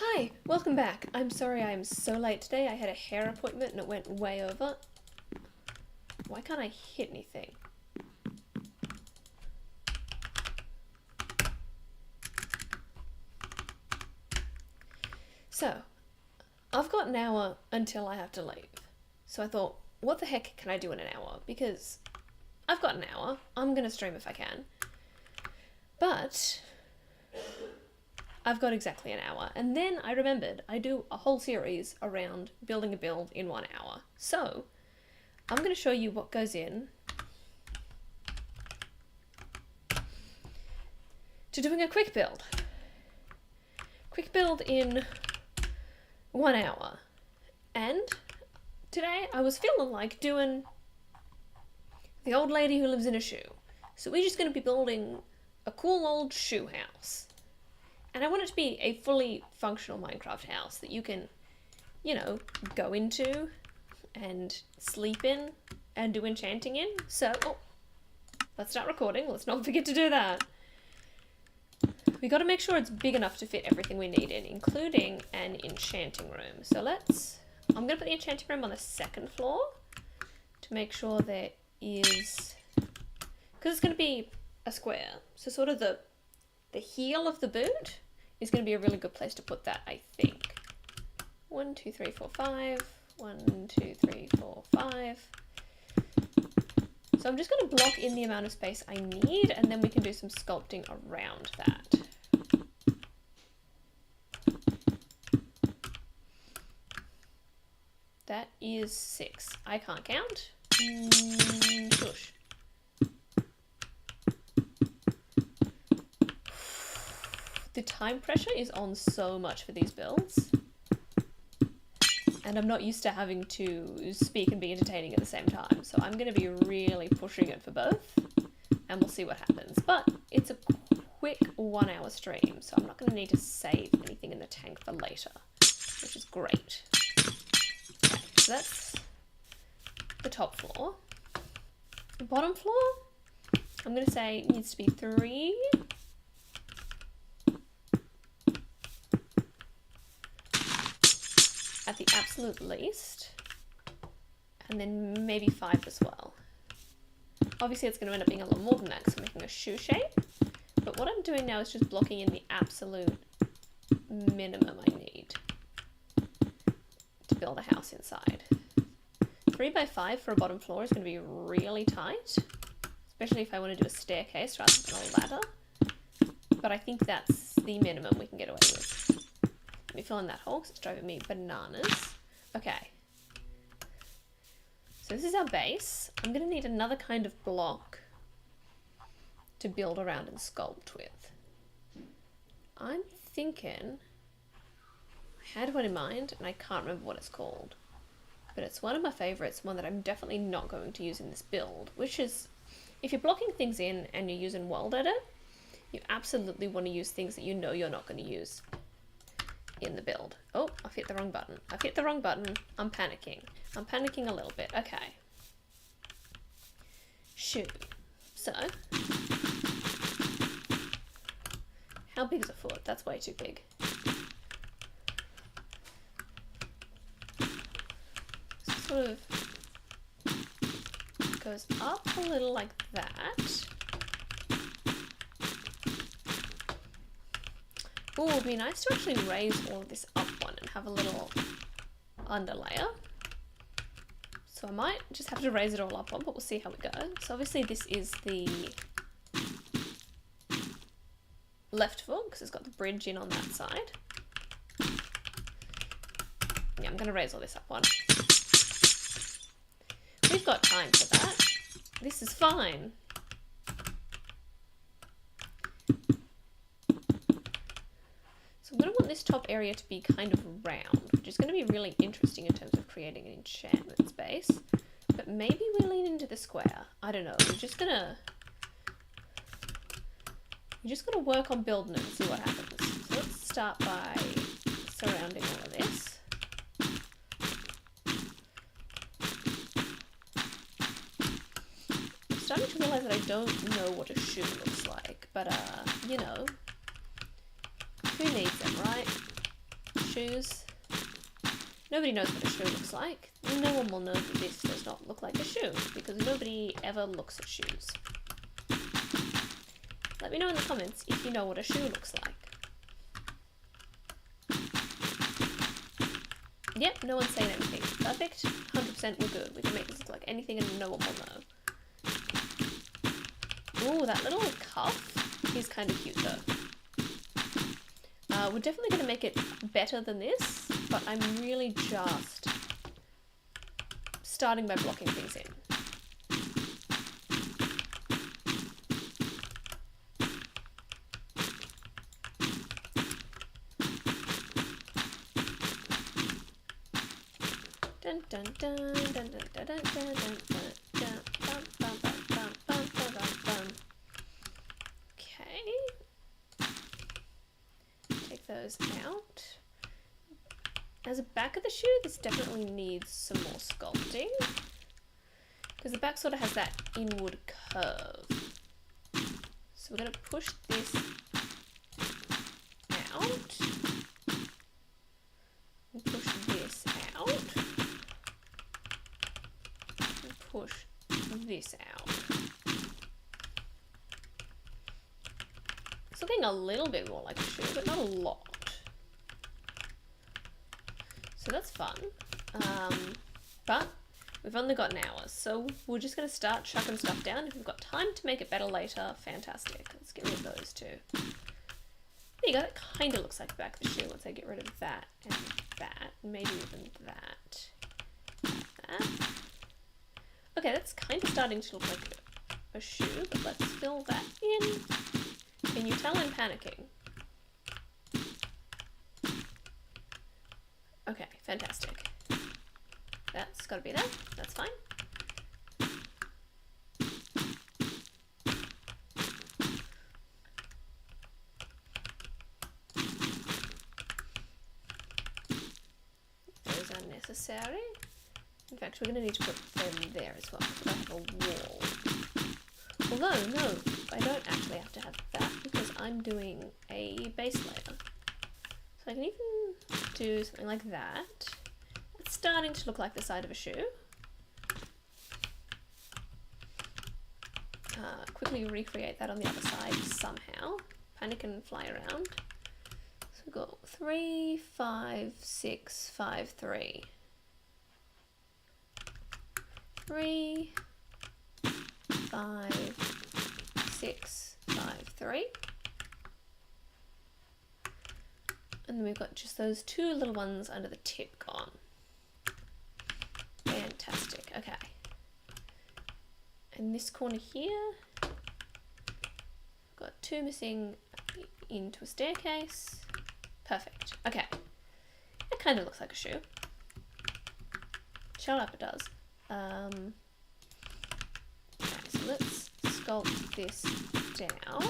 Hi, welcome back. I'm sorry I'm so late today. I had a hair appointment and it went way over. Why can't I hit anything? So, I've got an hour until I have to leave. So I thought, what the heck can I do in an hour? Because I've got an hour. I'm going to stream if I can. But I've got exactly an hour. And then I remembered I do a whole series around building a build in 1 hour. So I'm going to show you what goes in to doing a quick build. Quick build in 1 hour. And today I was feeling like doing the old lady who lives in a shoe. So we're just going to be building a cool old shoe house. And I want it to be a fully functional Minecraft house that you can, you know, go into and sleep in and do enchanting in. So, let's start recording. Let's not forget to do that. We got to make sure it's big enough to fit everything we need in, including an enchanting room. So I'm going to put the enchanting room on the 2nd floor to make sure there is, because it's going to be a square. So sort of the heel of the boot is going to be a really good place to put that, I think. 1, 2, 3, 4, 5. 1, 2, 3, 4, 5. So I'm just going to block in the amount of space I need, and then we can do some sculpting around that. That is 6. I can't count. Shush. The time pressure is on so much for these builds. And I'm not used to having to speak and be entertaining at the same time. So I'm going to be really pushing it for both. And we'll see what happens. But it's a quick 1 hour stream. So I'm not going to need to save anything in the tank for later. Which is great. Okay, so that's the top floor. The bottom floor, I'm going to say needs to be 3. At the absolute least, and then maybe 5 as well. Obviously it's going to end up being a lot more than that because I'm making a shoe shape, but what I'm doing now is just blocking in the absolute minimum I need to build a house inside. 3 by 5 for a bottom floor is going to be really tight, especially if I want to do a staircase rather than a ladder, but I think that's the minimum we can get away with. Let me fill in that hole because it's driving me bananas. Okay. So this is our base. I'm going to need another kind of block to build around and sculpt with. I'm thinking, I had one in mind and I can't remember what it's called. But it's one of my favourites, one that I'm definitely not going to use in this build, which is, if you're blocking things in and you're using World Edit, you absolutely want to use things that you know you're not going to use in the build. Oh, I've hit the wrong button. I've hit the wrong button. I'm panicking. I'm panicking a little bit. Okay. Shoe. So, how big is a foot? That's way too big. So sort of goes up a little like that. Ooh, it would be nice to actually raise all of this up one and have a little underlayer. So I might just have to raise it all up one, but we'll see how it goes. So obviously this is the left foot, because it's got the bridge in on that side. Yeah, I'm going to raise all this up one. We've got time for that. This is fine. So I'm going to want this top area to be kind of round, which is going to be really interesting in terms of creating an enchantment space. But maybe we lean into the square. I don't know. We're just going to work on building it and see what happens. So let's start by surrounding all of this. I'm starting to realize that I don't know what a shoe looks like, but you know, who needs them, right? shoes. Nobody knows what a shoe looks like. No one will know that this does not look like a shoe, because nobody ever looks at shoes. Let me know in the comments if you know what a shoe looks like. Yep, no one's saying anything. Perfect. 100% we're good. We can make this look like anything and no one will know. Ooh, that little cuff is kind of cute though. We're definitely going to make it better than this, but I'm really just starting by blocking things in. Dun dun dun dun dun dun dun dun dun dun bum bum bum bum bum bum bum. Okay. Take those out. As a back of the shoe, this definitely needs some more sculpting, because the back sort of has that inward curve. So we're going to push this out and push this out and push this out. It's looking a little bit more like a shoe, but not a lot. So that's fun, but we've only got an hour, so we're just going to start chucking stuff down. If we've got time to make it better later, fantastic. Let's get rid of those two. There you go, that kind of looks like the back of the shoe once I get rid of that, and maybe even that. Okay, that's kind of starting to look like a shoe, but let's fill that in. Can you tell I'm panicking? Okay, fantastic. That's gotta be there. That's fine. Those are necessary. In fact, we're gonna need to put them there as well, because I have a wall. Although, no, I don't actually have to have that, because I'm doing a base layer. So I can even do something like that. It's starting to look like the side of a shoe. Quickly recreate that on the other side somehow. Panic and fly around. So we've got 3, 5, 6, 5, 3. 3, 5, 6, 5, 3. And then we've got just those two little ones under the tip gone. Fantastic. Okay. And this corner here, got two missing into a staircase. Perfect. Okay. It kind of looks like a shoe. Shut up, it does. Okay, so let's sculpt this down.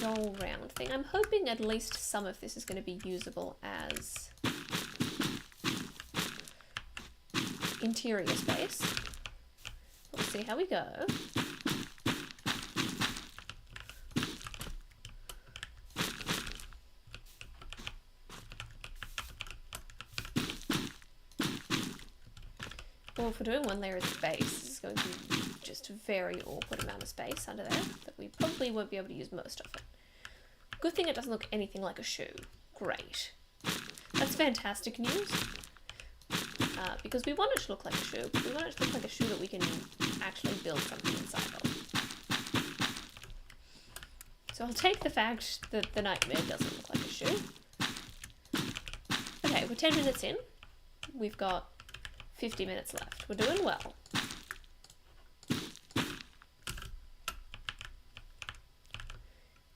Whole round thing. I'm hoping at least some of this is going to be usable as interior space. We'll see how we go. Well, if we're doing one layer as a base, this is going to be just a very awkward amount of space under there that we probably won't be able to use most of it. Good thing it doesn't look anything like a shoe. Great. That's fantastic news. Because we want it to look like a shoe, but we want it to look like a shoe that we can actually build something inside of. So I'll take the fact that the nightmare doesn't look like a shoe. Okay, we're 10 minutes in. We've got 50 minutes left. We're doing well.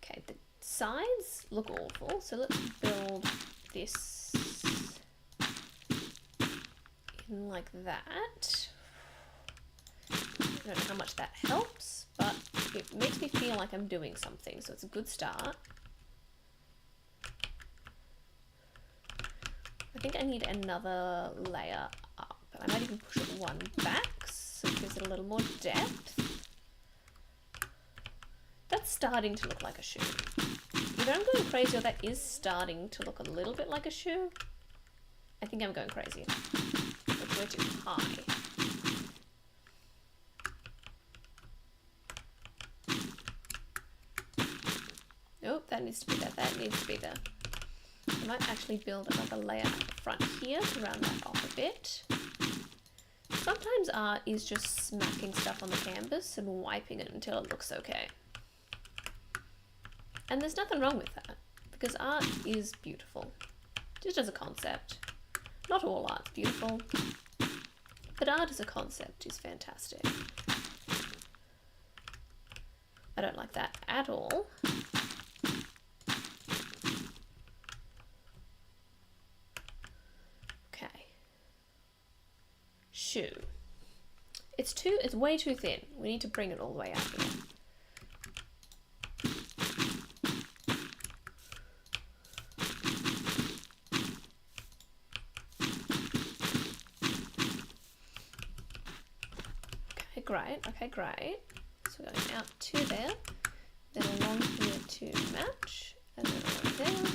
Okay, the sides look awful, so let's build this in like that. I don't know how much that helps, but it makes me feel like I'm doing something, so it's a good start. I think I need another layer up, but I might even push it one back so gives it a little more depth. That's starting to look like a shoe. Either I'm going crazy or that is starting to look a little bit like a shoe. I think I'm going crazy. It's way too high. Nope, that needs to be there. That needs to be there. I might actually build another layer at the front here to round that off a bit. Sometimes art is just smacking stuff on the canvas and wiping it until it looks okay. And there's nothing wrong with that, because art is beautiful, just as a concept. Not all art's beautiful, but art as a concept is fantastic. I don't like that at all. Okay. Shoe. It's way too thin. We need to bring it all the way out here. Okay, great. So we're going out to there, then along here to match, and then along there.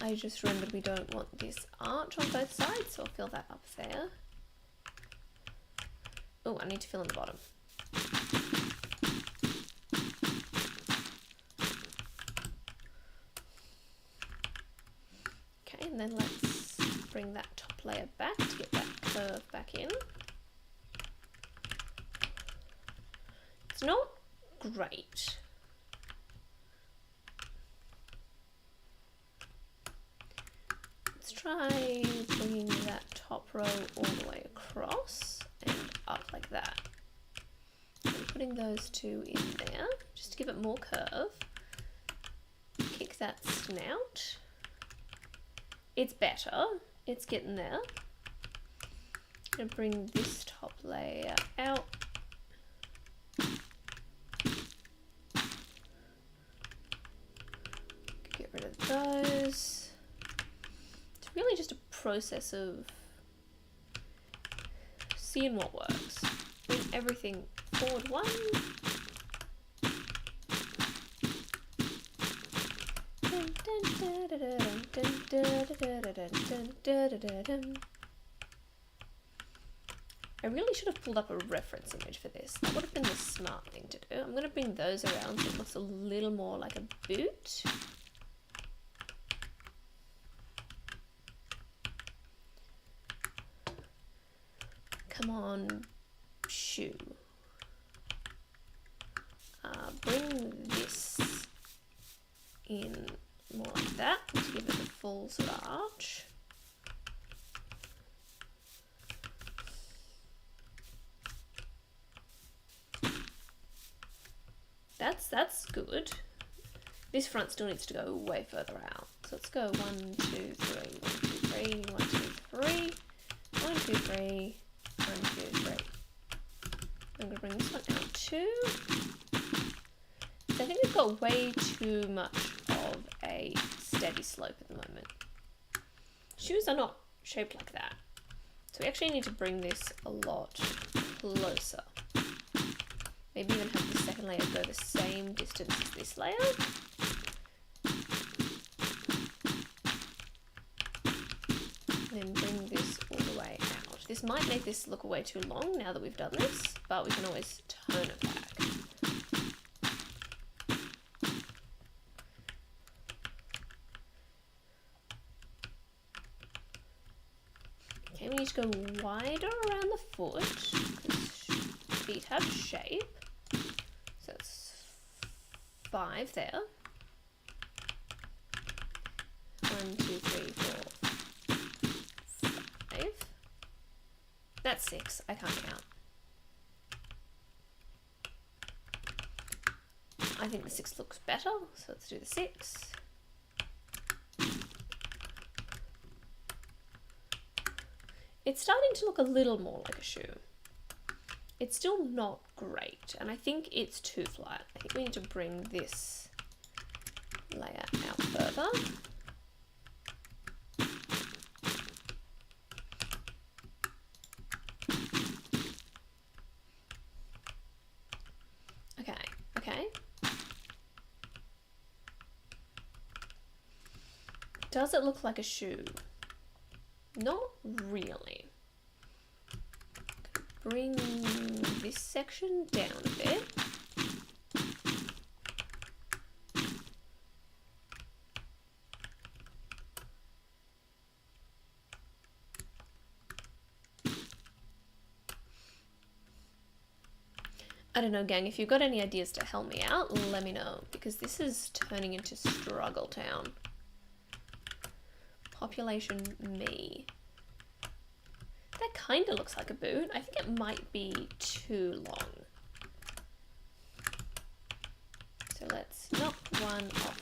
I just remembered we don't want this arch on both sides, so I'll fill that up there. Oh, I need to fill in the bottom. Okay, and then let's bring that top layer back to get that curve back in. It's not great. Let's try bringing that top row all the way across and up like that. And putting those two in there just to give it more curve. Kick that snout. It's better. It's getting there. I'm going to bring this top layer out. Get rid of those. It's really just a process of seeing what works. Bring everything forward one. I really should have pulled up a reference image for this. That would have been the smart thing to do. I'm going to bring those around so it looks a little more like a boot. Come on, shoe. Bring this in more like that to give it a full sort of arch. That's good. This front still needs to go way further out. So let's go 1, 2, 3, 1, 2, 3, 1, 2, 3, 1, 2, 3, 1, 2, 3. I'm going to bring this one out too. So I think we've got way too much of a steady slope at the moment. Shoes are not shaped like that. So we actually need to bring this a lot closer. Maybe even have the second layer go the same distance as this layer. Then bring this all the way out. This might make this look way too long now that we've done this, but we can always tone it back. Okay, we need to go wider around the foot because feet have shape. So it's 5 there. 1, 2, 3, 4, 5. That's 6. I can't count. I think the 6 looks better, so let's do the 6. It's starting to look a little more like a shoe. It's still not great, and I think it's too flat. I think we need to bring this layer out further. Does it look like a shoe? Not really. Bring this section down a bit. I don't know, gang, if you've got any ideas to help me out, let me know, because this is turning into struggle town. Population me. That kind of looks like a boot. I think it might be too long. So let's knock one off.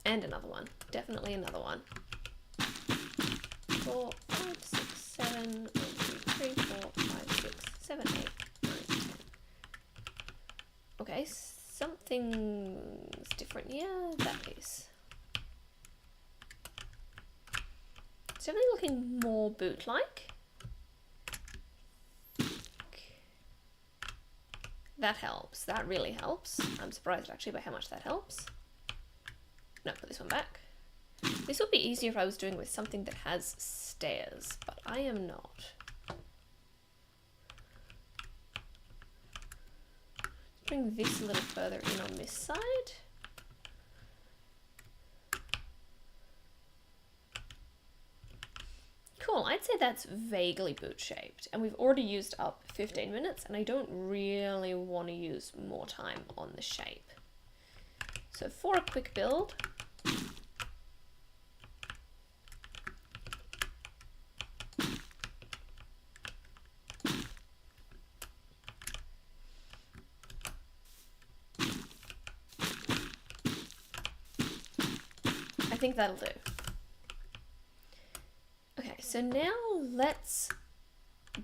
And another one. Definitely another one. 4, 5, 6, 7, 1, 2, 3, 4, 5, 6, 7, 8, 9, 10. Okay, something's different here. That piece. It's definitely looking more boot-like. That helps. That really helps. I'm surprised actually by how much that helps. No, put this one back. This would be easier if I was doing with something that has stairs, but I am not. Bring this a little further in on this side. Cool, I'd say that's vaguely boot shaped, and we've already used up 15 minutes, and I don't really want to use more time on the shape. So for a quick build, I think that'll do. Okay, so now let's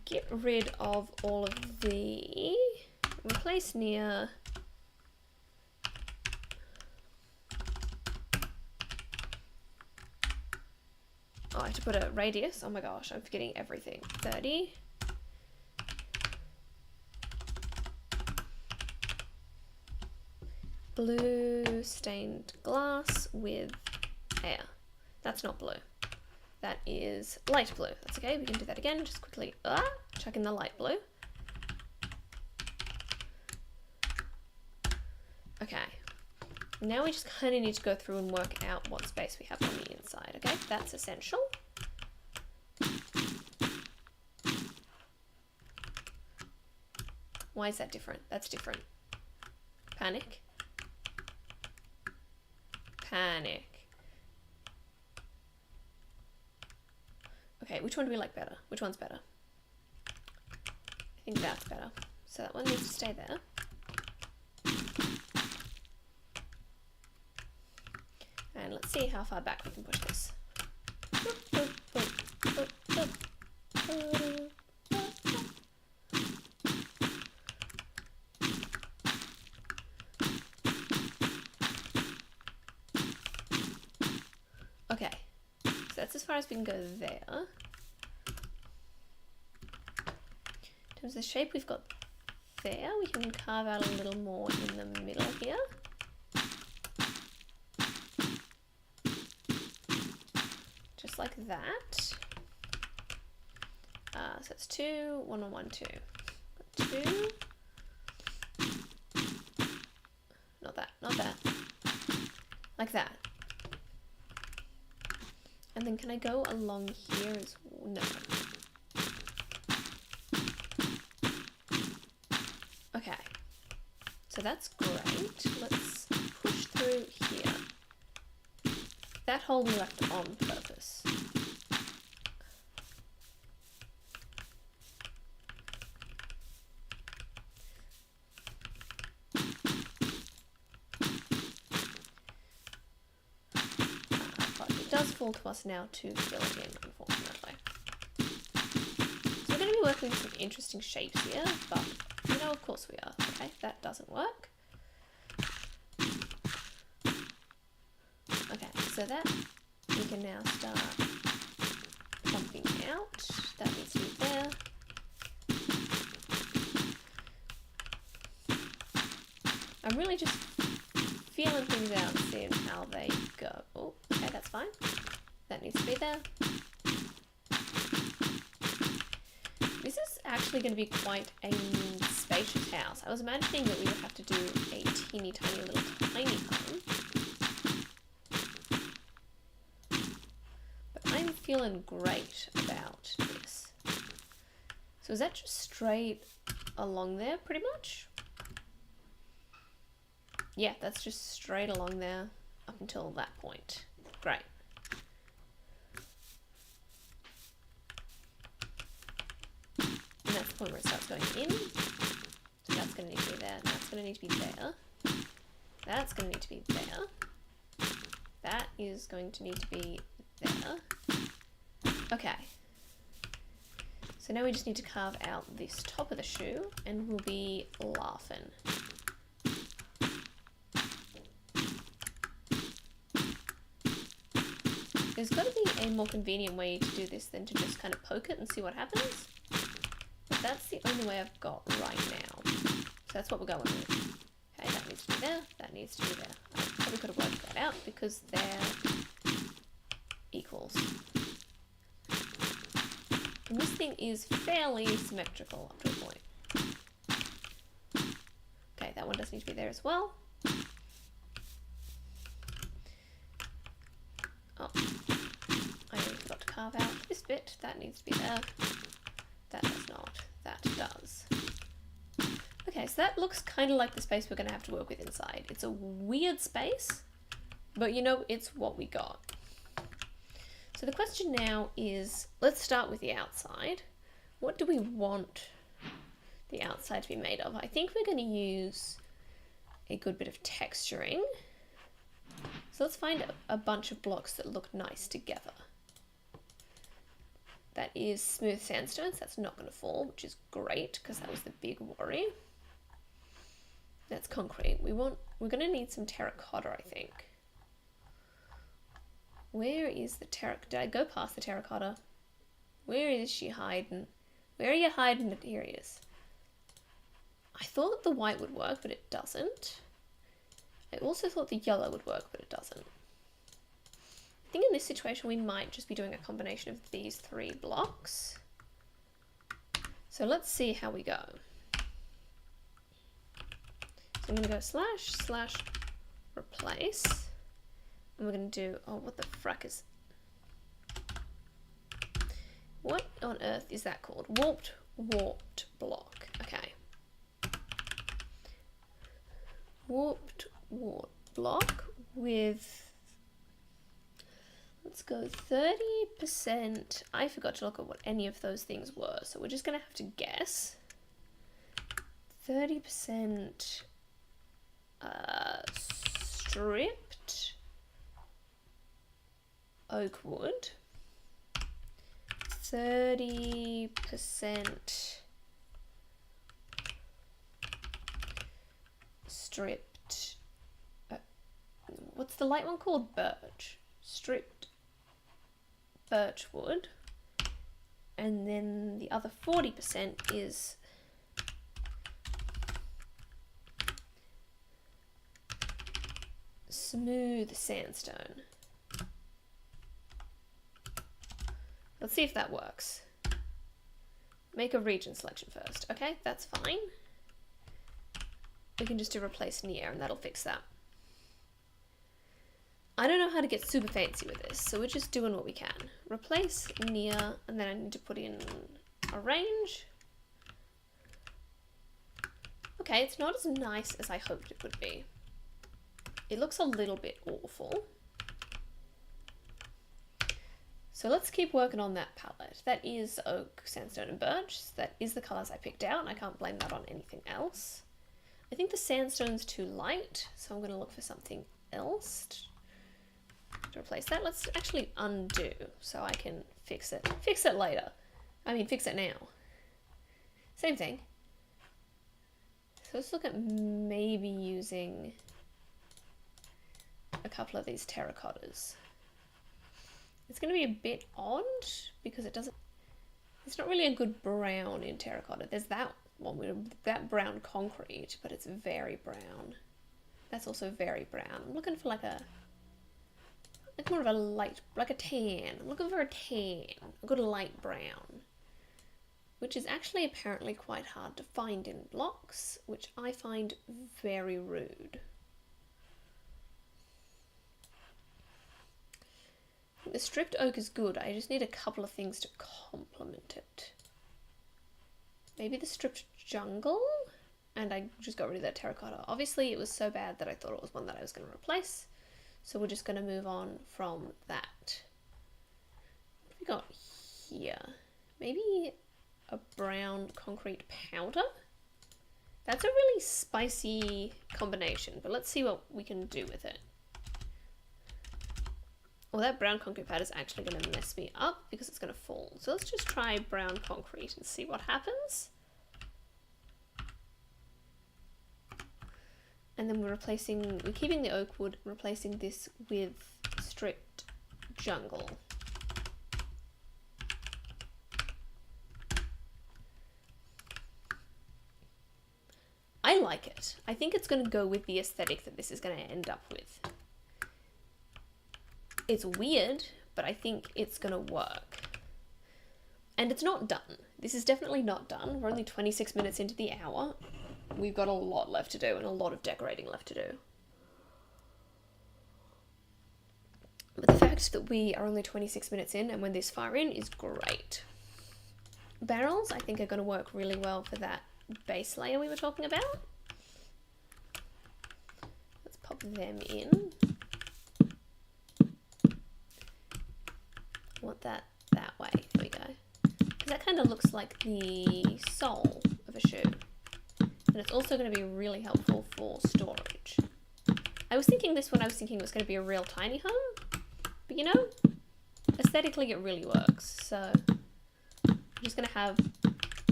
get rid of all of the, replace near. Oh, I have to put a radius. Oh my gosh, I'm forgetting everything. 30. Blue stained glass with air. That's not blue. That is light blue. That's okay, we can do that again. Just quickly chuck in the light blue. Okay. Now we just kind of need to go through and work out what space we have on the inside, okay? That's essential. Why is that different? That's different. Panic. Panic. Okay, which one do we like better? Which one's better? I think that's better. So that one needs to stay there. And let's see how far back we can push this. Okay, so that's as far as we can go there. In terms of the shape we've got there, we can carve out a little more in the middle here. Just like that. So it's 2, 1, 1, 1, 2. 2. Not that, not that. Like that. And then can I go along here as well? No. Okay. So that's great. Let's push through here. That hole we left on purpose. But it does fall to us now to fill it in, unfortunately. So we're going to be working with some interesting shapes here, but you know, of course we are. Okay, that doesn't work. Okay, so that we can now start pumping out. That needs to be there. I'm really just feeling things out and seeing how they go. Oh, okay, that's fine. That needs to be there. This is actually going to be quite a spacious house. I was imagining that we would have to do a teeny tiny little tiny home. But I'm feeling great about this. So is that just straight along there pretty much? Yeah, that's just straight along there up until that point. Great. And that's the point where it starts going in. So that's going to need to be there. That's going to need to be there. That's going to need to be there. That is going to need to be there. Okay. So now we just need to carve out this top of the shoe and we'll be laughing. There's got to be a more convenient way to do this than to just kind of poke it and see what happens. But that's the only way I've got right now. So that's what we're going with. Okay, that needs to be there, that needs to be there. I probably could have worked that out because they're equals. And this thing is fairly symmetrical up to a point. Okay, that one does need to be there as well. Oh, I forgot to carve out this bit. That needs to be there. That does not. That does. Okay, so that looks kind of like the space we're going to have to work with inside. It's a weird space, but you know, it's what we got. So the question now is, let's start with the outside. What do we want the outside to be made of? I think we're going to use a good bit of texturing. So let's find a bunch of blocks that look nice together. That is smooth sandstone, so that's not going to fall, which is great because that was the big worry. That's concrete. We're going to need some terracotta, I think. Where is the terracotta? Did I go past the terracotta? Where is she hiding? Where are you hiding? Here he is. I thought the white would work, but it doesn't. I also thought the yellow would work, but it doesn't. I think in this situation we might just be doing a combination of these three blocks. So let's see how we go. So I'm going to go slash slash replace. And we're going to do, oh, what the frack is... What on earth is that called? Warped block. Okay. Warped block with, let's go 30%. I forgot to look at what any of those things were, so we're just going to have to guess. 30% stripped oak wood. 30% stripped, what's the light one called? Birch. Stripped birch wood. And then the other 40% is smooth sandstone. Let's see if that works. Make a region selection first. Okay, that's fine. We can just do replace near and that'll fix that. I don't know how to get super fancy with this, so we're just doing what we can. Replace near, and then I need to put in a range. Okay, it's not as nice as I hoped it would be. It looks a little bit awful. So let's keep working on that palette. That is oak, sandstone, and birch. That is the colours I picked out, and I can't blame that on anything else. I think the sandstone's too light, so I'm going to look for something else to replace that. Let's actually undo so I can fix it. Fix it later. I mean, fix it now. Same thing. So let's look at maybe using a couple of these terracottas. It's going to be a bit odd because it's not really a good brown in terracotta. There's that one with that brown concrete, but it's very brown. That's also very brown. I'm looking for like more of a light, like a tan. I'm looking for a tan, a good light brown, which is actually apparently quite hard to find in blocks, which I find very rude. The stripped oak is good, I just need a couple of things to complement it. Maybe the stripped jungle? And I just got rid of that terracotta. Obviously it was so bad that I thought it was one that I was going to replace. So we're just going to move on from that. What have we got here? Maybe a brown concrete powder? That's a really spicy combination, but let's see what we can do with it. Well, that brown concrete powder is actually going to mess me up because it's going to fall. So let's just try brown concrete and see what happens. And then we're keeping the oak wood, replacing this with stripped jungle. I like it. I think it's going to go with the aesthetic that this is going to end up with. It's weird, but I think it's going to work. And it's not done. This is definitely not done. We're only 26 minutes into the hour. We've got a lot left to do and a lot of decorating left to do. But the fact that we are only 26 minutes in and we're this far in is great. Barrels, I think, are going to work really well for that base layer we were talking about. Let's pop them in. I want that way. There we go. Because that kind of looks like the sole of a shoe. And it's also going to be really helpful for storage. I was thinking this when I was thinking it was going to be a real tiny home. But you know, aesthetically it really works. So I'm just going to have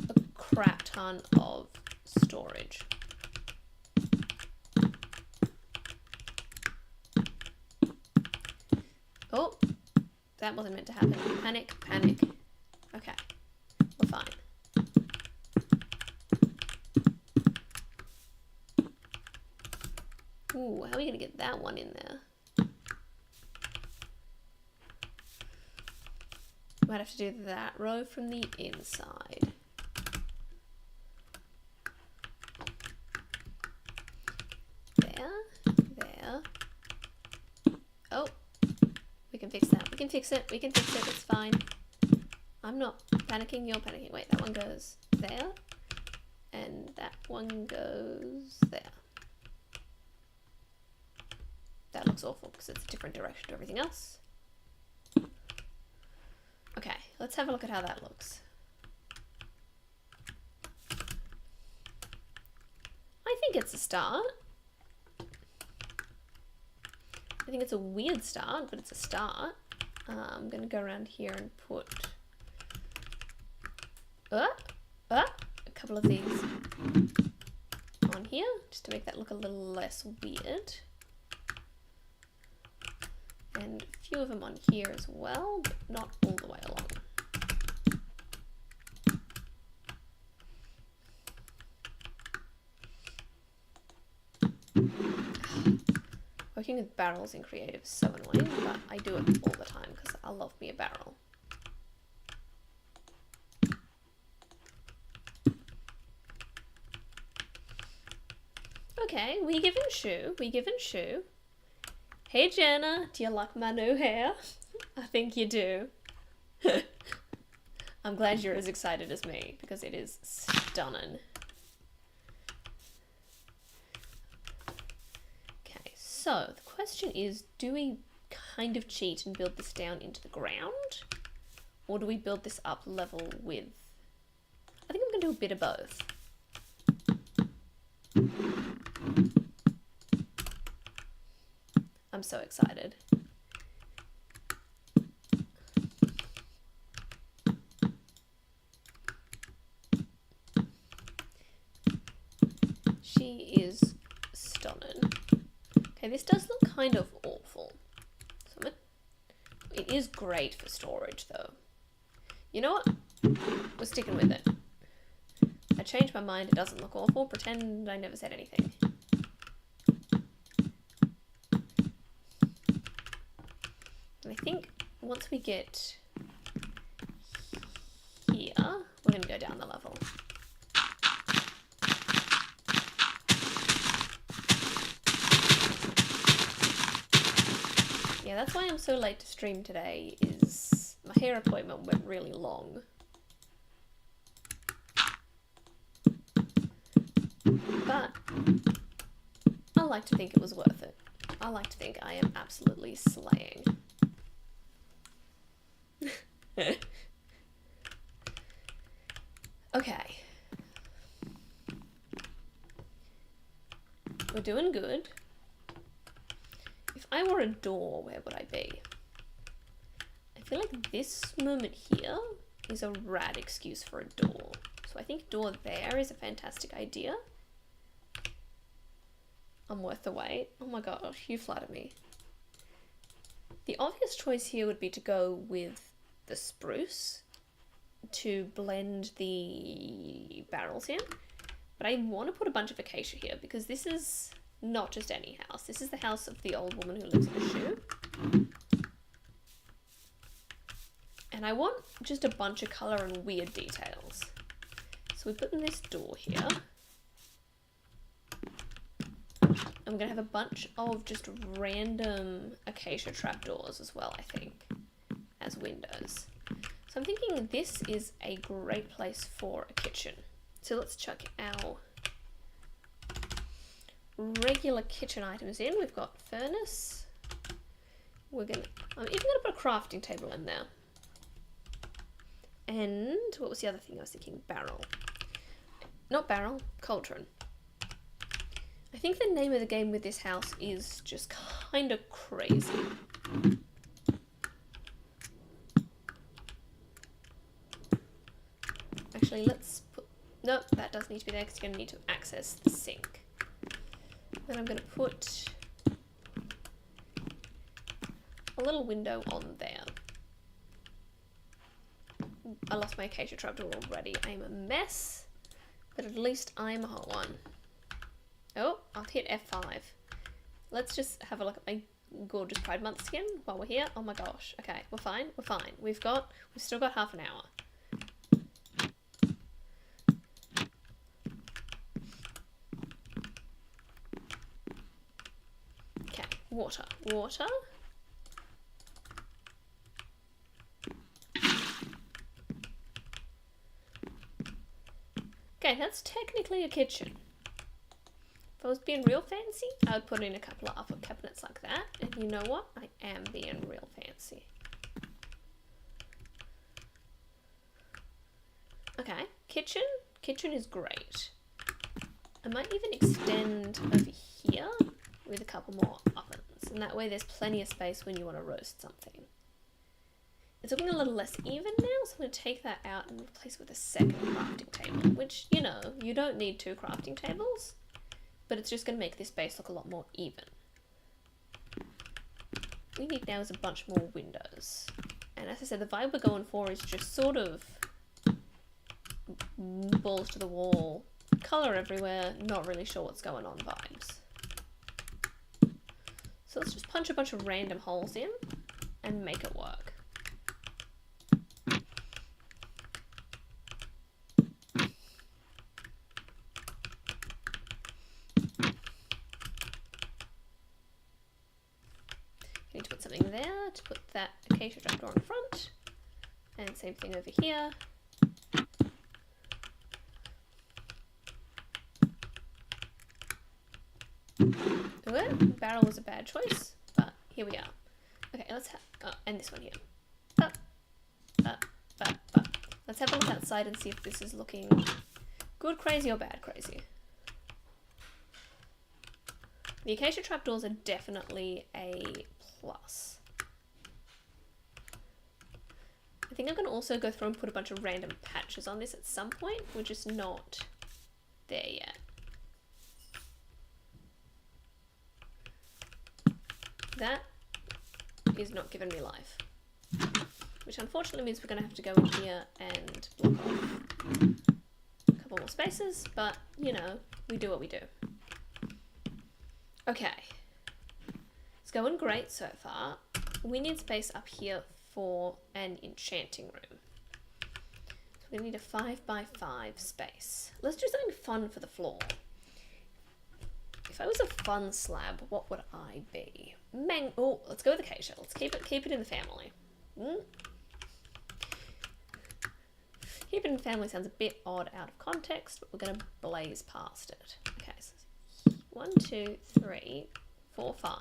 a crap ton of storage. Oh, that wasn't meant to happen. Panic, panic. Okay, we're fine. Ooh, how are we going to get that one in there? Might have to do that row from the inside. There. Oh, we can fix that. We can fix it. It's fine. I'm not panicking, you're panicking. Wait, that one goes there. And that one goes there. That looks awful because it's a different direction to everything else. Okay, let's have a look at how that looks. I think it's a start. I think it's a weird start, but it's a start. I'm going to go around here and put a couple of these on here just to make that look a little less weird. And a few of them on here as well, but not all the way along. Working with barrels in creative is so annoying, but I do it all the time because I love me a barrel. Okay, we given shoe. Hey Jenna, do you like my new hair? I think you do. I'm glad you're as excited as me because it is stunning. Okay, so the question is, do we kind of cheat and build this down into the ground? Or do we build this up level with... I think I'm going to do a bit of both. I'm so excited. She is stunning. Okay, this does look kind of awful. It is great for storage though. You know what? We're sticking with it. I changed my mind, it doesn't look awful. Pretend I never said anything. And I think once we get here, we're going to go down the level. Yeah, that's why I'm so late to stream today, is my hair appointment went really long. But I like to think it was worth it. I like to think I am absolutely slaying. Okay. We're doing good. If I were a door, where would I be? I feel like this moment here is a rad excuse for a door. So I think door there is a fantastic idea. I'm worth the wait. Oh my gosh, you flatter me. The obvious choice here would be to go with the spruce to blend the barrels in. But I want to put a bunch of acacia here because this is not just any house. This is the house of the old woman who lives in a shoe. And I want just a bunch of colour and weird details. So we put in this door here. I'm going to have a bunch of just random acacia trapdoors as well, I think, as windows. So I'm thinking this is a great place for a kitchen. So let's chuck our regular kitchen items in. We've got furnace. I'm even going to put a crafting table in there. And what was the other thing I was thinking? Barrel. Not barrel, cauldron. I think the name of the game with this house is just kind of crazy. Actually, let's put... Nope, that does need to be there because you're going to need to access the sink. Then I'm going to put a little window on there. I lost my acacia trapdoor already. I'm a mess, but at least I'm a whole one. Oh, I've hit F5. Let's just have a look at my gorgeous Pride Month skin while we're here. Oh my gosh. Okay, we're fine. We're fine. We've still got half an hour. Okay, water. Water. Okay, that's technically a kitchen. If I was being real fancy, I would put in a couple of upper cabinets like that. And you know what? I am being real fancy. Okay, kitchen. Kitchen is great. I might even extend over here with a couple more ovens. And that way there's plenty of space when you want to roast something. It's looking a little less even now, so I'm going to take that out and replace it with a second crafting table. Which, you know, you don't need 2 crafting tables. But it's just going to make this base look a lot more even. What we need now is a bunch more windows. And as I said, the vibe we're going for is just sort of balls to the wall, colour everywhere, not really sure what's going on vibes. So let's just punch a bunch of random holes in and make it work. Need to put something there to put that acacia trapdoor in front, and same thing over here. Okay, barrel was a bad choice, but here we are. Okay, let's have and this one here. Let's have a look outside and see if this is looking good crazy or bad crazy. The acacia trapdoors are definitely a plus. I think I'm going to also go through and put a bunch of random patches on this at some point. We're just not there yet. That is not giving me life. Which unfortunately means we're going to have to go in here and block off a couple more spaces, but you know, we do what we do. Okay. It's going great so far. we need space up here for an enchanting room. So we need a 5x5 space. Let's do something fun for the floor. If I was a fun slab, what would I be? Oh, let's go with acacia. Let's keep it in the family. Keep it in the family sounds a bit odd out of context, but we're going to blaze past it. Okay, so 1, 2, 3, 4, 5.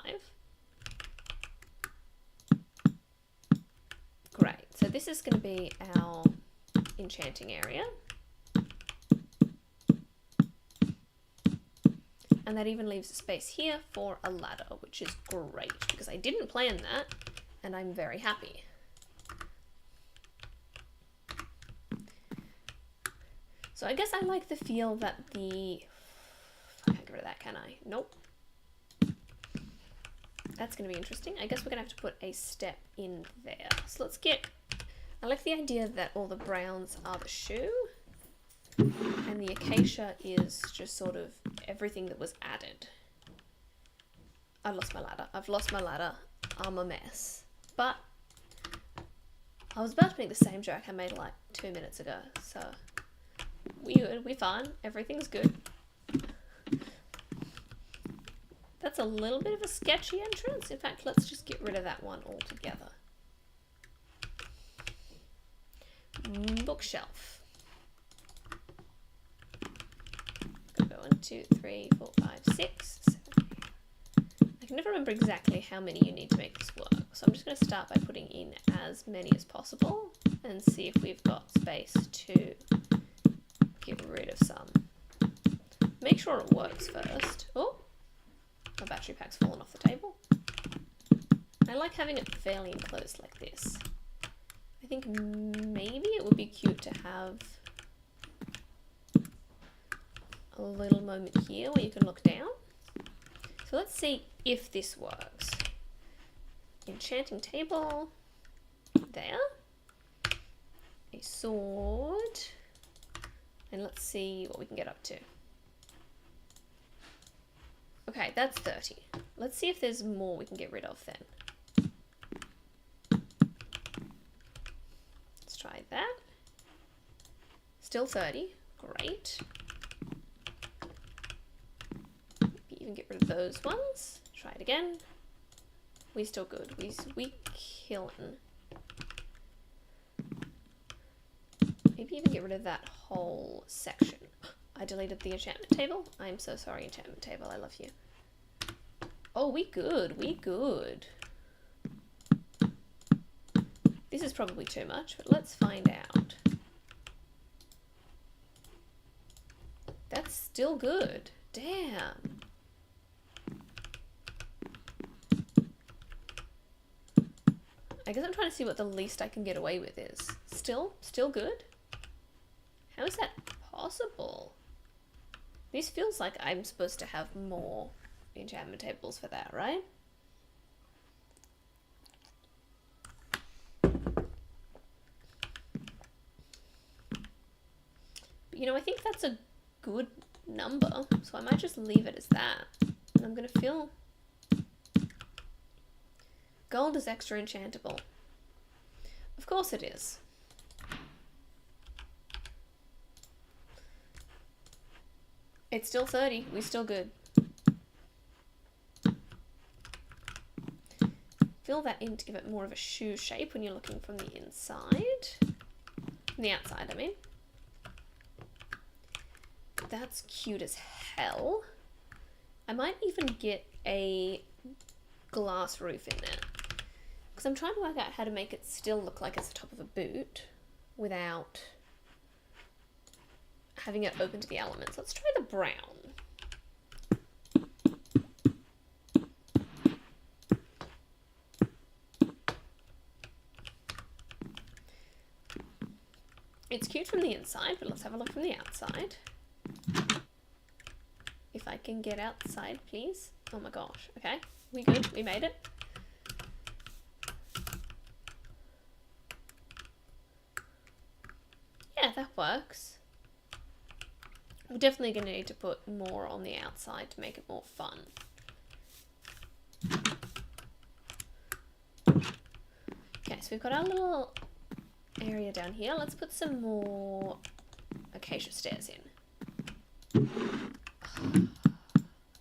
Great. So this is going to be our enchanting area. And that even leaves a space here for a ladder, which is great because I didn't plan that and I'm very happy. So I guess I like the feel that I can't get rid of that, can I? Nope. That's going to be interesting. I guess we're going to have to put a step in there. So let's I like the idea that all the browns are the shoe and the acacia is just sort of everything that was added. I lost my ladder. I've lost my ladder. I'm a mess. But I was about to make the same joke I made like 2 minutes ago. So we're fine. Everything's good. That's a little bit of a sketchy entrance. In fact, let's just get rid of that one altogether. Bookshelf. Go 1, 2, 3, 4, 5, 6, 7. I can never remember exactly how many you need to make this work. So I'm just going to start by putting in as many as possible and see if we've got space to get rid of some. Make sure it works first. Oh, my battery pack's fallen off the table. I like having it fairly enclosed like this. I think maybe it would be cute to have a little moment here where you can look down. So let's see if this works. Enchanting table, there. A sword, and let's see what we can get up to. Okay, that's 30. Let's see if there's more we can get rid of then. Let's try that. Still 30. Great. Maybe even get rid of those ones. Try it again. We still good. We killing. Maybe even get rid of that whole section. I deleted the enchantment table. I'm so sorry, enchantment table. I love you. Oh, we good. We good. This is probably too much, but let's find out. That's still good. Damn. I guess I'm trying to see what the least I can get away with is. Still good? How is that possible? This feels like I'm supposed to have more enchantment tables for that, right? But you know, I think that's a good number, so I might just leave it as that. And I'm gonna feel gold is extra enchantable. Of course it is. It's still 30. We're still good. Fill that in to give it more of a shoe shape when you're looking from the inside. From the outside, I mean. That's cute as hell. I might even get a glass roof in there. Because I'm trying to work out how to make it still look like it's the top of a boot without having it open to the elements. Let's try the brown. It's cute from the inside, but let's have a look from the outside. If I can get outside, please. Oh my gosh. Okay, we good? We made it. Yeah, that works. We're definitely going to need to put more on the outside to make it more fun. so we've got our little area down here. Let's put some more acacia stairs in.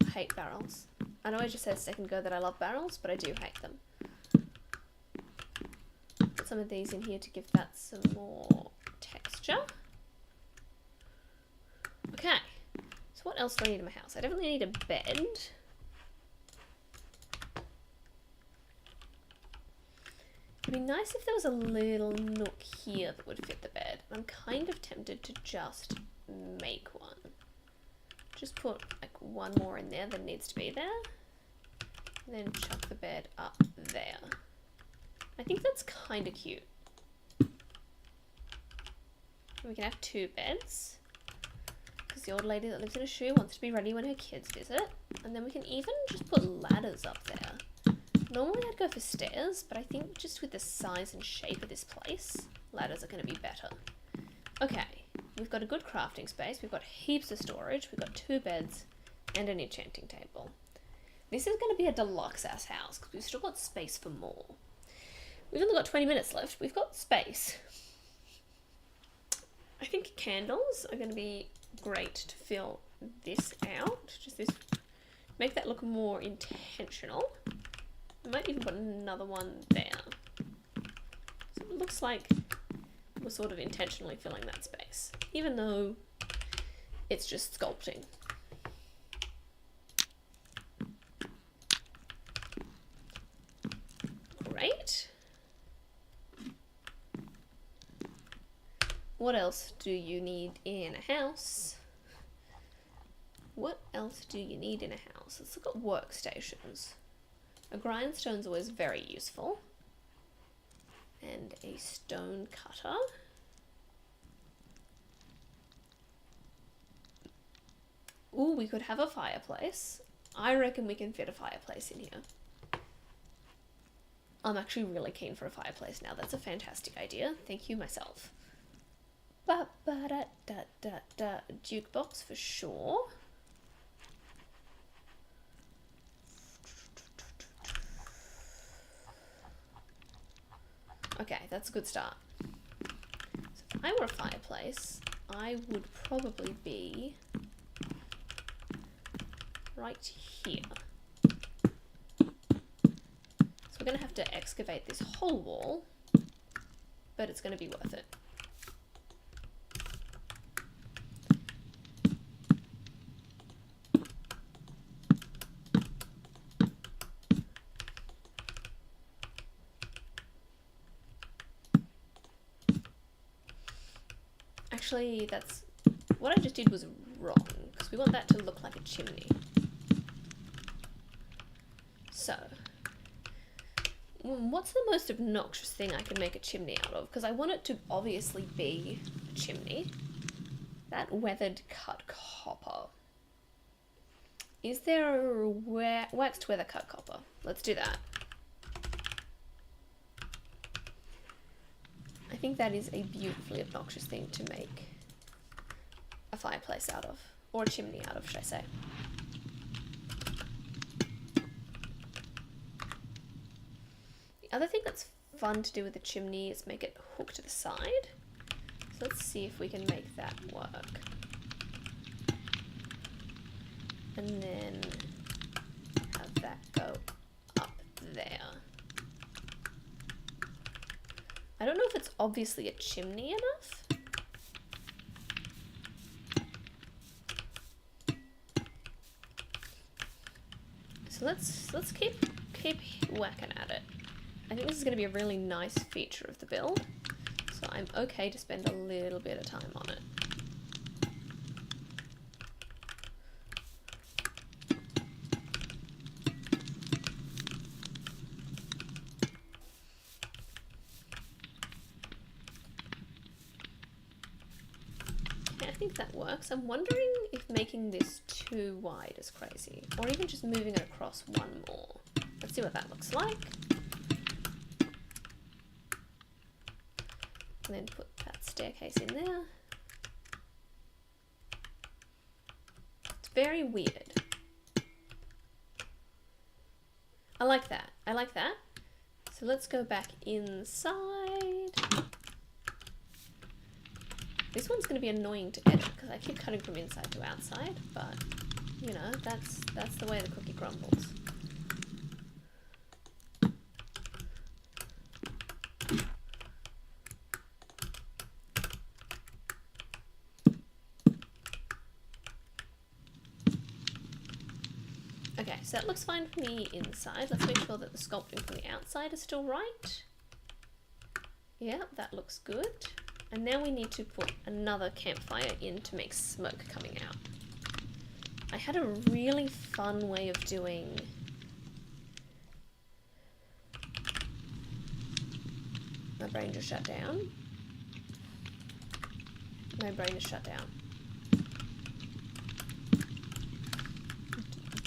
I hate barrels. I know I just said a second ago that I love barrels, but I do hate them. Put some of these in here to give that some more texture. Okay, so what else do I need in my house? I definitely need a bed. It'd be nice if there was a little nook here that would fit the bed. I'm kind of tempted to just make one. Just put like one more in there that needs to be there. And then chuck the bed up there. I think that's kind of cute. We can have 2 beds. Because the old lady that lives in a shoe wants to be ready when her kids visit. And then we can even just put ladders up there. Normally I'd go for stairs, but I think just with the size and shape of this place, ladders are going to be better. Okay, we've got a good crafting space, we've got heaps of storage, we've got 2 beds and an enchanting table. This is going to be a deluxe ass house because we've still got space for more. We've only got 20 minutes left, we've got space. I think candles are going to be great to fill this out, just this, make that look more intentional. I might even put another one there. So it looks like we're sort of intentionally filling that space, even though it's just sculpting. Great. What else do you need in a house? What else do you need in a house? Let's look at workstations. A grindstone's always very useful. And a stone cutter. Ooh, we could have a fireplace. I reckon we can fit a fireplace in here. I'm actually really keen for a fireplace now. That's a fantastic idea. Thank you, myself. Ba-ba-da-da-da-da. Jukebox for sure. Okay, that's a good start. So if I were a fireplace, I would probably be right here. So we're going to have to excavate this whole wall, but it's going to be worth it. Actually, that's what I just did was wrong, because we want that to look like a chimney. So, what's the most obnoxious thing I can make a chimney out of? Because I want it to obviously be a chimney. That weathered cut copper. Is there a waxed weather cut copper? Let's do that. I think that is a beautifully obnoxious thing to make a fireplace out of, or a chimney out of, should I say. The other thing that's fun to do with the chimney is make it hook to the side. So let's see if we can make that work. And then have that go up there. I don't know if it's obviously a chimney enough. So let's keep whacking at it. I think this is going to be a really nice feature of the build, so I'm okay to spend a little bit of time on it. I think that works. I'm wondering if making this too wide is crazy, or even just moving it across one more. Let's see what that looks like. And then put that staircase in there. It's very weird. I like that. I like that. So let's go back inside. This one's going to be annoying to edit because I keep cutting from inside to outside, but you know, that's the way the cookie crumbles. Okay, so that looks fine for me inside. Let's make sure that the sculpting from the outside is still right. Yeah, that looks good. And now we need to put another campfire in to make smoke coming out. I had a really fun way of doing... My brain just shut down. My brain is shut down.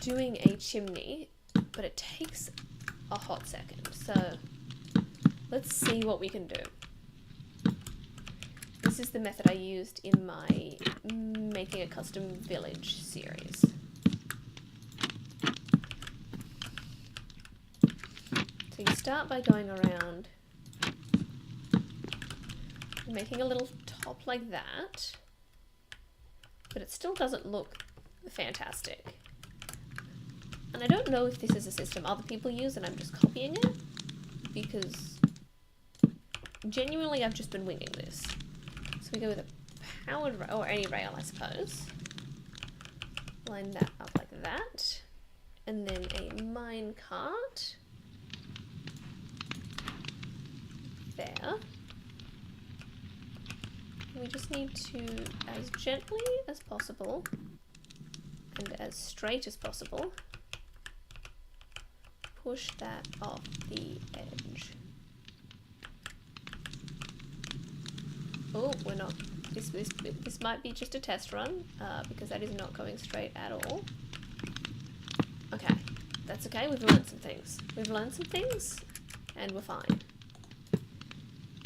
Doing a chimney, but it takes a hot second. So let's see what we can do. This is the method I used in my making a custom village series. So you start by going around, making a little top like that, but it still doesn't look fantastic. And I don't know if this is a system other people use and I'm just copying it, because genuinely I've just been winging this. So we go with a powered rail, or any rail I suppose. Line that up like that. And then a mine cart. There. We just need to, as gently as possible and as straight as possible, push that off the edge. Oh, we're not. This might be just a test run because that is not going straight at all. Okay, that's okay. We've learned some things. We've learned some things, and we're fine.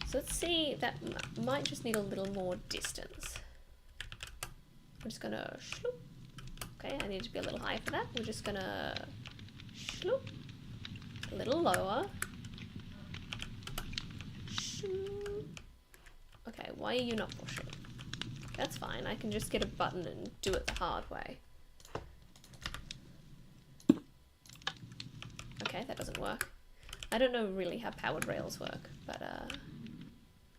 So let's see. That might just need a little more distance. I'm just gonna shloop. Okay, I need to be a little higher for that. We're just gonna shloop. A little lower. Okay, why are you not pushing? That's fine, I can just get a button and do it the hard way. Okay, that doesn't work. I don't know really how powered rails work, but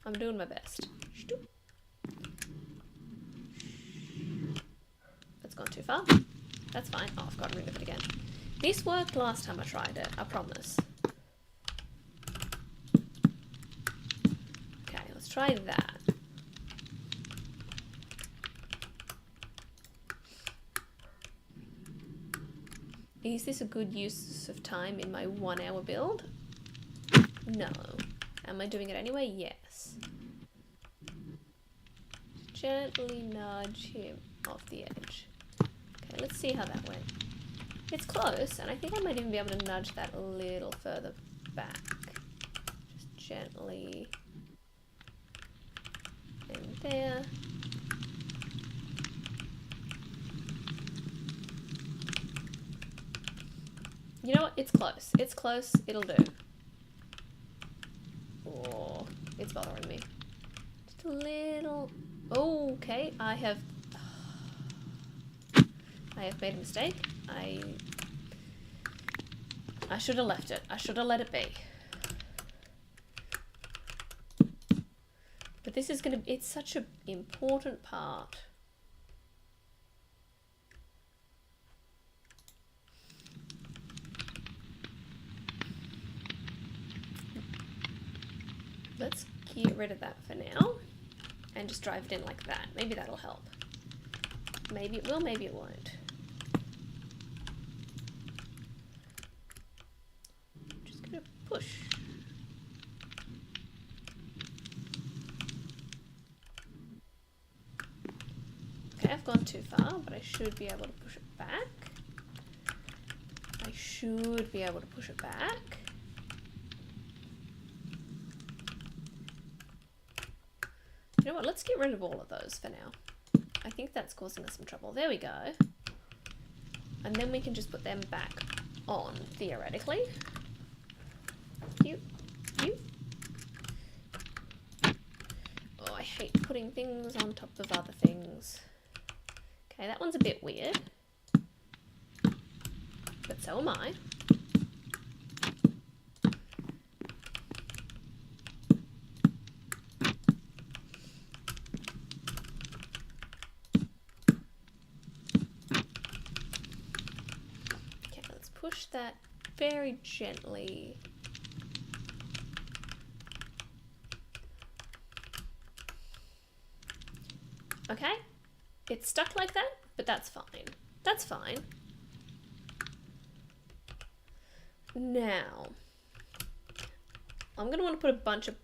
I'm doing my best. That's gone too far. That's fine. Oh, I've gotten rid of it again. This worked last time I tried it, I promise. Okay, let's try that. Is this a good use of time in my 1 hour build? No. Am I doing it anyway? Yes. Gently nudge him off the edge. Okay, let's see how that went. It's close, and I think I might even be able to nudge that a little further back. Just gently. And there. You know what? It's close. It's close. It'll do. Oh, it's bothering me. Just a little. Oh, okay. I have made a mistake. I should have left it. I should have let it be. But this is gonna. It's such an important part. Let's get rid of that for now and just drive it in like that. Maybe that'll help. Maybe it will, maybe it won't. Just gonna push. Okay, I've gone too far, but I should be able to push it back. I should be able to push it back. You know what, let's get rid of all of those for now. I think that's causing us some trouble. There we go. And then we can just put them back on, theoretically. Cute. putting things on top of other things. Okay, that one's a bit weird. But so am I. Okay, let's push that very gently. Okay, it's stuck like that, but that's fine. That's fine. Now, I'm going to want to put a bunch of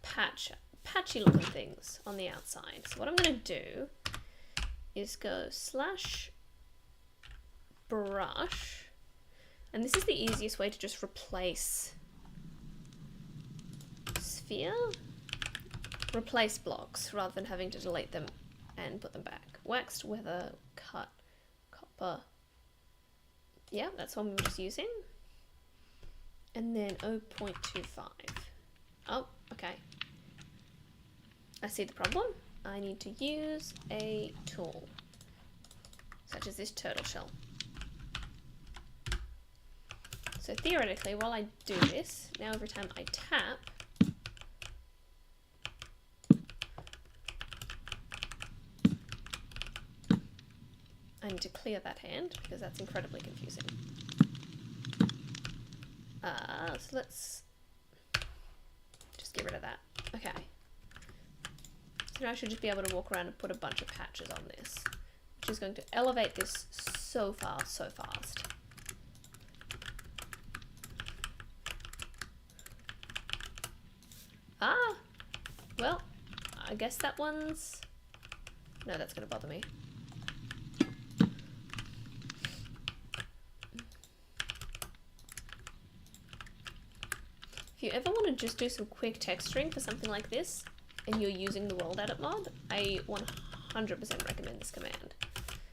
patchy looking things on the outside. So what I'm going to do is go slash brush, and this is the easiest way to just replace sphere, replace blocks rather than having to delete them and put them back. Waxed, weather, cut, copper. Yeah, that's what I'm just using. And then 0.25. Oh, okay. I see the problem. I need to use a tool, such as this turtle shell. So theoretically, while I do this, now every time I tap, I need to clear that hand because that's incredibly confusing. So let's just get rid of that. Okay. So now I should just be able to walk around and put a bunch of patches on this, which is going to elevate this so fast, so fast. Ah! Well, I guess that one's... No, that's going to bother me. If you ever want to just do some quick texturing for something like this, and you're using the World Edit mod, I 100% recommend this command.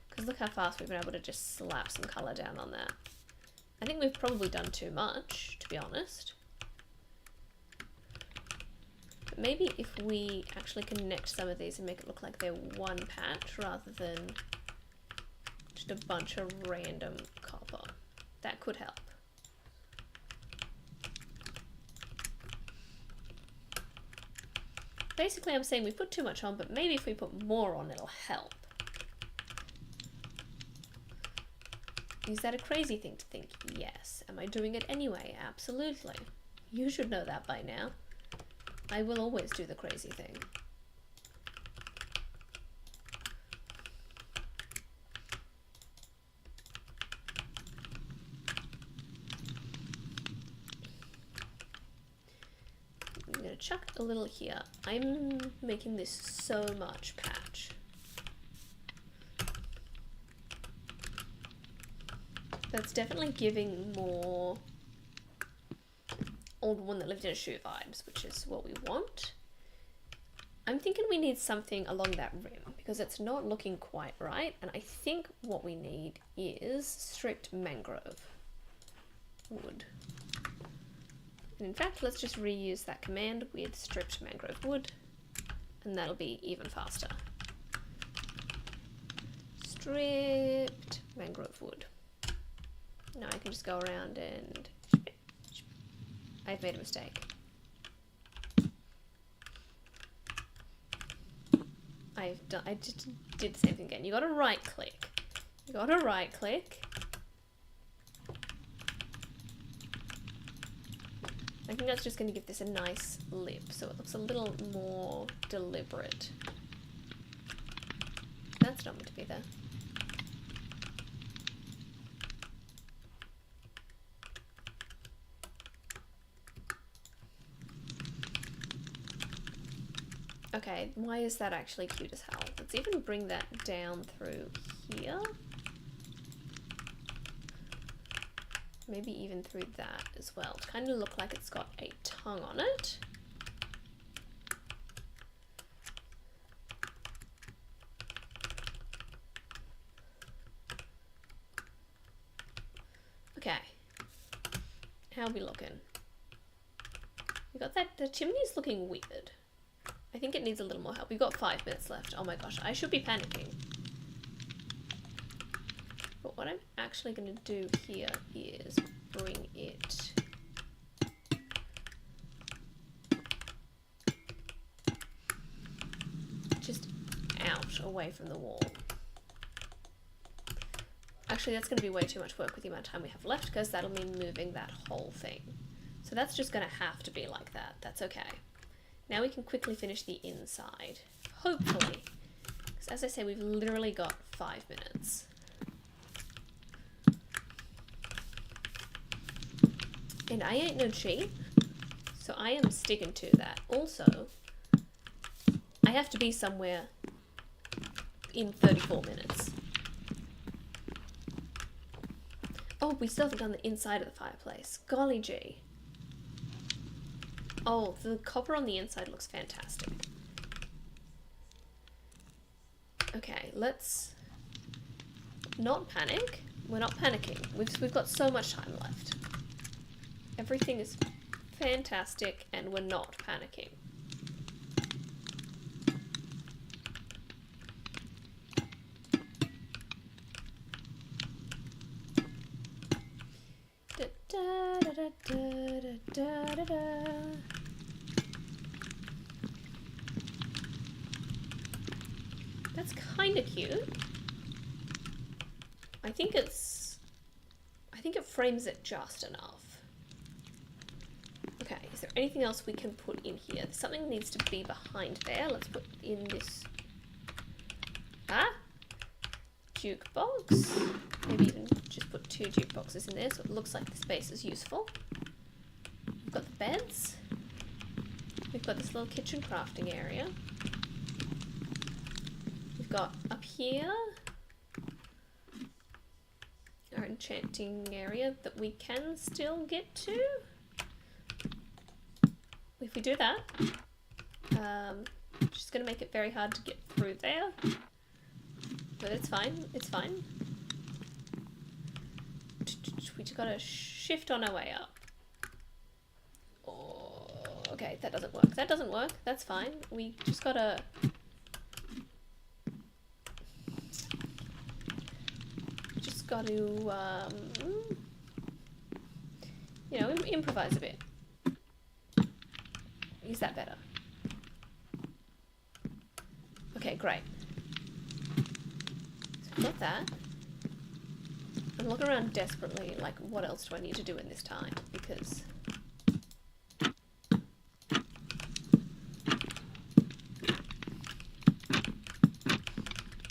Because look how fast we've been able to just slap some colour down on that. I think we've probably done too much, to be honest. But maybe if we actually connect some of these and make it look like they're one patch rather than just a bunch of random copper, that could help. Basically, I'm saying we put too much on, but maybe if we put more on, it'll help. Is that a crazy thing to think? Yes. Am I doing it anyway? Absolutely. You should know that by now. I will always do the crazy thing. I'm going to chuck a little here. I'm making this so much patch. That's definitely giving more Old Woman That Lived in a Shoe vibes, which is what we want. I'm thinking we need something along that rim because it's not looking quite right, and I think what we need is stripped mangrove wood. And in fact, let's just reuse that command with stripped mangrove wood, and that'll be even faster. Stripped mangrove wood. Now I can just go around and... I've made a mistake. I just did the same thing again. You gotta right click. You gotta right click. I think that's just going to give this a nice lip, so it looks a little more deliberate. That's not meant to be there. Okay, why is that actually cute as hell? Let's even bring that down through here. Maybe even through that as well, to kind of look like it's got a tongue on it. Okay, how are we looking? We got that, the chimney's looking weird. I think it needs a little more help. We've got 5 minutes left. Oh my gosh, I should be panicking. But what I'm actually going to do here is bring it just out, away from the wall. Actually, that's going to be way too much work with the amount of time we have left, because that'll mean moving that whole thing. So that's just going to have to be like that. That's okay. Now we can quickly finish the inside. Hopefully. Because as I say, we've literally got 5 minutes. And I ain't no cheat, so I am sticking to that. Also, I have to be somewhere in 34 minutes. Oh, we still haven't done the inside of the fireplace. Golly gee. Oh, the copper on the inside looks fantastic. Okay, let's not panic. We're not panicking. We've got so much time left. Everything is fantastic and we're not panicking. Da, da, da, da, da, da, da. That's kind of cute. I think it frames it just enough. Okay, is there anything else we can put in here? Something needs to be behind there. Let's put in this jukebox. Maybe even just put 2 jukeboxes in there so it looks like the space is useful. We've got the beds. We've got this little kitchen crafting area. We've got up here our enchanting area that we can still get to. If we do that, just gonna make it very hard to get through there. But it's fine, it's fine. We just gotta shift on our way up. Oh, okay, that doesn't work. That doesn't work, that's fine. We just gotta... you know, improvise a bit. Is that better? Okay, great. So we've got that. I'm looking around desperately, like, what else do I need to do in this time? Because...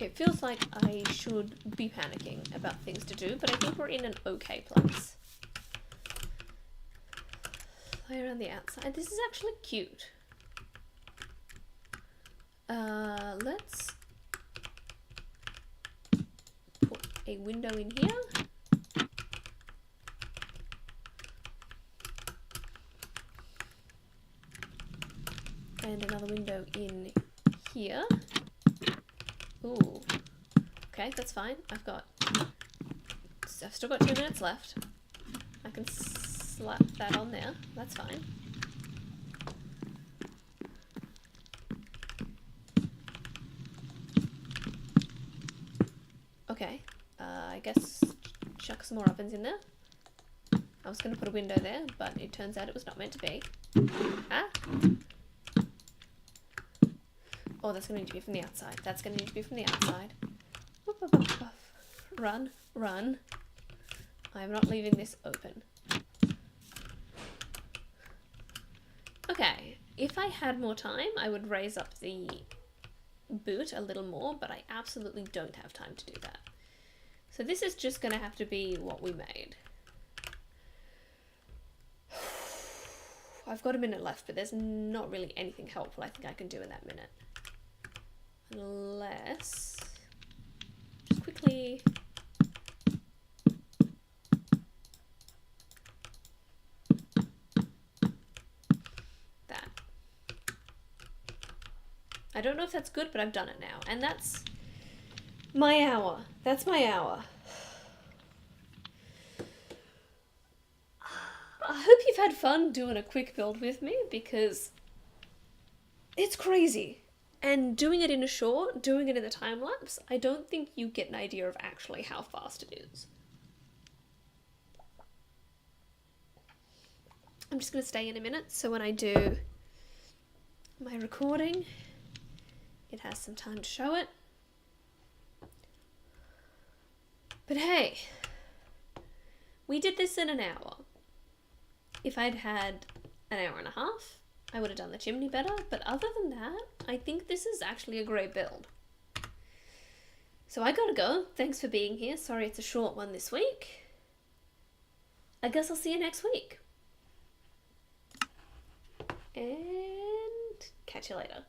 it feels like I should be panicking about things to do, but I think we're in an okay place. Fly around the outside. This is actually cute. Let's put a window in here. And another window in here. Ooh. Okay, that's fine. I've still got 2 minutes left. I can slap that on there. That's fine. Okay. I guess chuck some more ovens in there. I was going to put a window there, but it turns out it was not meant to be. Ah! Oh, that's going to need to be from the outside. That's going to need to be from the outside. Woof, woof, woof, woof. Run, run. I'm not leaving this open. Okay, if I had more time, I would raise up the boot a little more, but I absolutely don't have time to do that. So this is just going to have to be what we made. I've got a minute left, but there's not really anything helpful I think I can do in that minute. Unless... just quickly... that. I don't know if that's good, but I've done it now. And that's my hour. That's my hour. I hope you've had fun doing a quick build with me, because It's crazy. And doing it in a short, doing it in the time lapse, I don't think you get an idea of actually how fast it is. I'm just going to stay in a minute, so when I do my recording, it has some time to show it. But hey, we did this in an hour. If I'd had an hour and a half, I would have done the chimney better, but other than that, I think this is actually a great build. So I gotta go. Thanks for being here. Sorry it's a short one this week. I guess I'll see you next week. And catch you later.